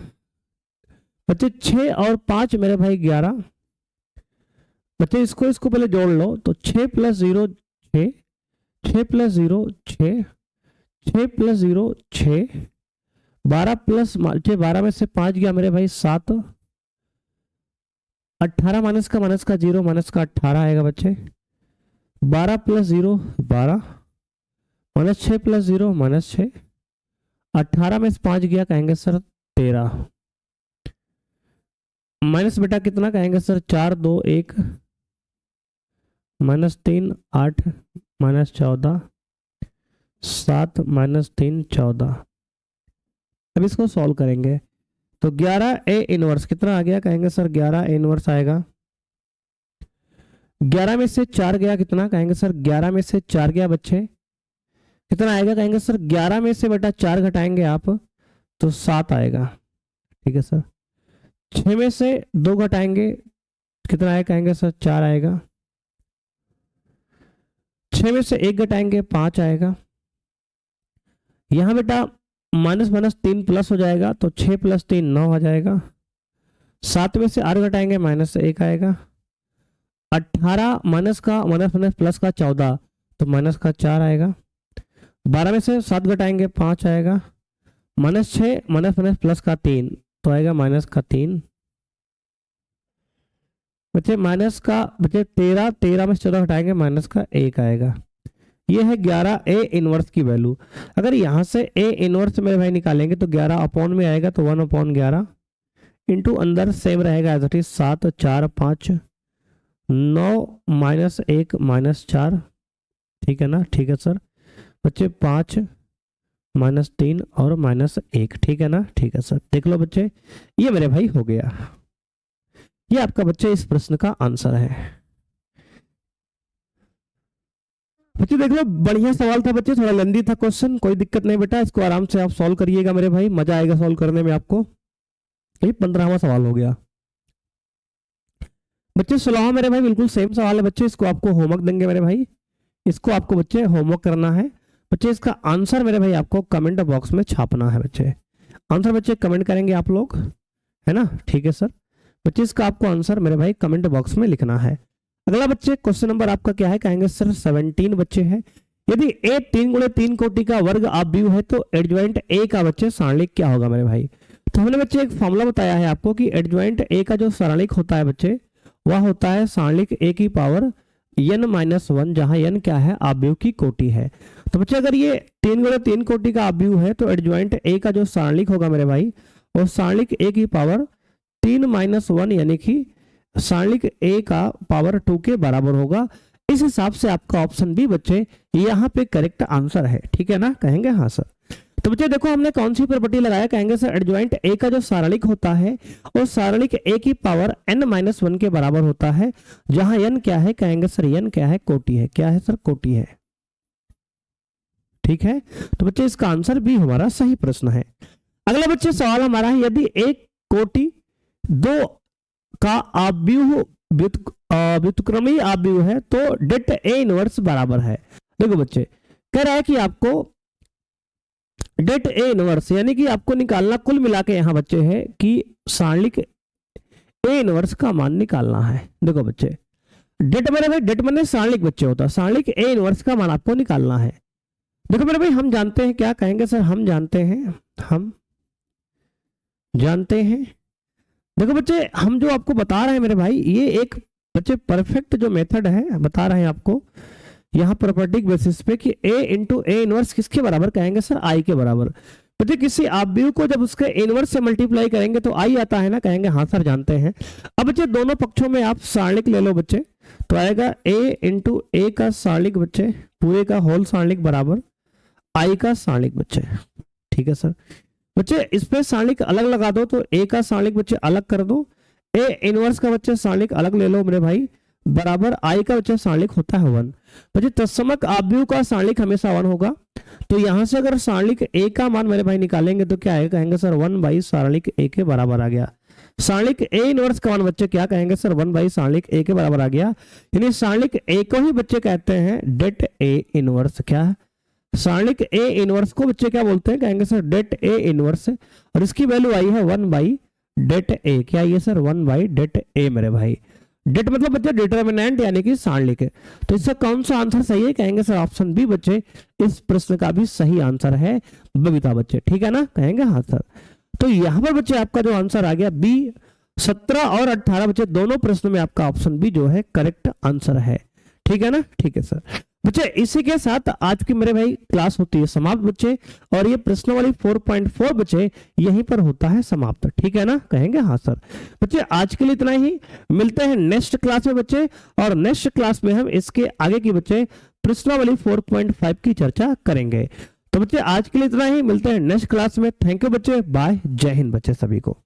A: बच्चे 6 और 5 मेरे भाई 11 बच्चे इसको पहले जोड़ लो तो 6 + 0 6 6 + 0 6 6 + 0 6 12 प्लस 12 में से 5 गया मेरे भाई 7 18 माइनस का 0 माइनस का 18 आएगा बच्चे 12 + 0 12 -6 + 0 -6 18 में से 5 गया कहेंगे सर 13 माइनस बेटा कितना कहेंगे सर 4 2 1 -3 8 -14 7 -3 14। अब इसको सॉल्व करेंगे तो 11a इनवर्स कितना आ गया, कहेंगे सर 11a इनवर्स आएगा 11 में से 4 गया कितना, कहेंगे सर 11 में से 4 गया बच्चे कितना आएगा, कहेंगे सर 11 में से बेटा 4 घटाएंगे आप तो 7 आएगा ठीक है सर। 6 में से 2 घटाएंगे कितना आएगा, कहेंगे सर 4 आएगा। 6 में से 1 घटाएंगे 5 आएगा। यहां बेटा -3 प्लस हो जाएगा तो 6 + 3 9 हो जाएगा। 7 में से 8 घटाएंगे -1 आएगा। 18 माइनस का प्लस का 14 तो माइनस का 4 आएगा। 12 में से 7 घटाएंगे 5 आएगा। -6 प्लस का 3 तो आएगा -3 बच्चे माइनस का बच्चे 13 में से 14 घटाएंगे -1 आएगा। ये है 11a इनवर्स की वैल्यू। अगर यहाँ से a इनवर्स मेरे भाई निकालेंगे तो 11 अपॉन में आएगा तो 1/11 इंटू अंदर सेम रहेगा एज इट इज 7 4 5 9 -1 -4 ठीक है ना, ठीक है सर बच्चे 5 -3 और -1 ठीक है ना, ठीक है सर। देख लो बच्चे ये मेरे भाई हो गया। ये आपका बच्चे इस प्रश्न का आंसर है। बच्चे देख लो, बढ़िया सवाल था बच्चे, थोड़ा लंबी था क्वेश्चन, कोई दिक्कत नहीं बेटा, इसको आराम से आप सॉल्व करिएगा मेरे भाई, मजा आएगा सॉल्व करने में आपको। ये 15वां सवाल हो गया बच्चे। 16वां मेरे भाई बिल्कुल सेम सवाल है बच्चे, इसको आपको होमवर्क देंगे मेरे भाई, इसको आपको बच्चे होमवर्क करना है बच्चे। इसका आंसर मेरे भाई आपको कमेंट बॉक्स में छापना है बच्चे। आंसर बच्चे कमेंट करेंगे आप लोग, है ना, ठीक है सर। बच्चे इसका आपको आंसर मेरे भाई कमेंट बॉक्स में लिखना है। अगला बच्चे क्वेश्चन नंबर आपका क्या है, कहेंगे सर 17 बच्चे है। यदि ए 3 गुणे 3 कोटि का वर्ग आव्यूह है तो एडजॉइंट ए का बच्चे सारणिक क्या होगा मेरे भाई। तो हमने बच्चे एक फॉर्मूला बताया है आपको कि एडजॉइंट ए का जो सारणिक होता है बच्चे, वह होता है सारणिक ए की पावर n-1, जहां n क्या है, आव्यूह की कोटि है। तो बच्चे अगर ये 3 गुणे 3 कोटि का आव्यूह है तो एडजॉइंट ए का जो सारणिक होगा मेरे भाई, वो सारणिक ए की पावर 3-1 यानी कि सारणिक ए का पावर 2 के बराबर होगा। इस हिसाब से आपका ऑप्शन बी बच्चे यहाँ पे करेक्ट आंसर है, ठीक है ना, कहेंगे हाँ सर। तो बच्चे देखो हमने कौन सी प्रॉपर्टी लगाया, कहेंगे सर एडजॉइंट ए का जो सारणिक होता है वो सारणिक ए की पावर n-1 के बराबर होता है, जहां n क्या है, कहेंगे सर n क्या है, कोटि है। क्या है सर, कोटि है, ठीक है। तो बच्चे इसका आंसर भी हमारा सही प्रश्न है। अगला बच्चे सवाल हमारा है, यदि एक कोटि 2 का आव्यूह व्युत्क्रमी आव्यूह है तो डेट ए इनवर्स बराबर है। देखो बच्चे कह रहा है कि आपको डेट ए इनवर्स यानी कि आपको निकालना, कुल मिला के यहाँ बच्चे है कि सारणिक ए इनवर्स का मान निकालना है। देखो बच्चे डेट मेरे भाई, डेट मैंने सारणिक बच्चे होता है, सारणिक ए इनवर्स का मान आपको निकालना है। देखो मेरे भाई हम जानते हैं, क्या कहेंगे सर, हम जानते हैं। देखो बच्चे हम जो आपको बता रहे हैं मेरे भाई, ये एक बच्चे परफेक्ट जो मेथड है बता रहे हैं आपको यहाँ प्रॉपर्टी बेसिस पे कि a इंटू ए इनवर्स किसके बराबर, कहेंगे सर i के बराबर। बच्चे किसी आव्यूह को जब उसके इनवर्स से मल्टीप्लाई करेंगे तो i आता है ना, कहेंगे हाँ सर जानते हैं। अब बच्चे दोनों पक्षों में आप सारणिक ले लो बच्चे, तो आएगा a इंटू ए का सारणिक बच्चे, पूरे का होल सारणिक बराबर i का सारणिक बच्चे, ठीक है सर। बच्चे इस पे सारणिक अलग लगा दो तो a का सारणिक बच्चे अलग कर दो, a इनवर्स का बच्चे सारणिक अलग ले लो मेरे भाई, बराबर i का बच्चे सारणिक होता है 1। बच्चे तत्समक आव्यूह का सारणिक हमेशा 1 होगा, तो यहां से अगर सारणिक a का मान मेरे भाई निकालेंगे तो क्या आएगा, कहेंगे सर 1 बाई सारणिक a के बराबर आ गया। सारणिक a इनवर्स का मान बच्चे क्या कहेंगे सर, 1 बाई सारणिक a के बराबर आ गया। यानी सारणिक a को ही बच्चे कहते हैं डेट a इनवर्स। क्या है, सारणिक a इनवर्स को बच्चे क्या बोलते हैं, कहेंगे सर डेट a इनवर्स, और इसकी वैल्यू आई है 1 बाई डेट a। क्या ये सर 1 बाई डेट a मेरे भाई। डेट मतलब बच्चे डिटर्मिनेंट यानी कि सारणिक है। तो इसका कौन सा आंसर सही है, कहेंगे सर ऑप्शन बी बच्चे इस प्रश्न का भी सही आंसर है, बबीता बच्चे, ठीक है ना, कहेंगे हाँ सर। तो यहाँ पर बच्चे आपका जो आंसर आ गया बी, 17 और 18 बच्चे दोनों प्रश्नों में आपका ऑप्शन बी जो है करेक्ट आंसर है, ठीक है ना, ठीक है सर। बच्चे इसी के साथ आज की मेरे भाई क्लास होती है समाप्त बच्चे, और ये प्रश्नावली 4.4 बच्चे यहीं पर होता है समाप्त, ठीक है ना, कहेंगे हाँ सर। बच्चे आज के लिए इतना ही, मिलते हैं नेक्स्ट क्लास में बच्चे, और नेक्स्ट क्लास में हम इसके आगे की बच्चे प्रश्नावली 4.5 की चर्चा करेंगे। तो बच्चे आज के लिए इतना ही, मिलते हैं नेक्स्ट क्लास में। थैंक यू बच्चे, बाय, जय हिंद बच्चे सभी को।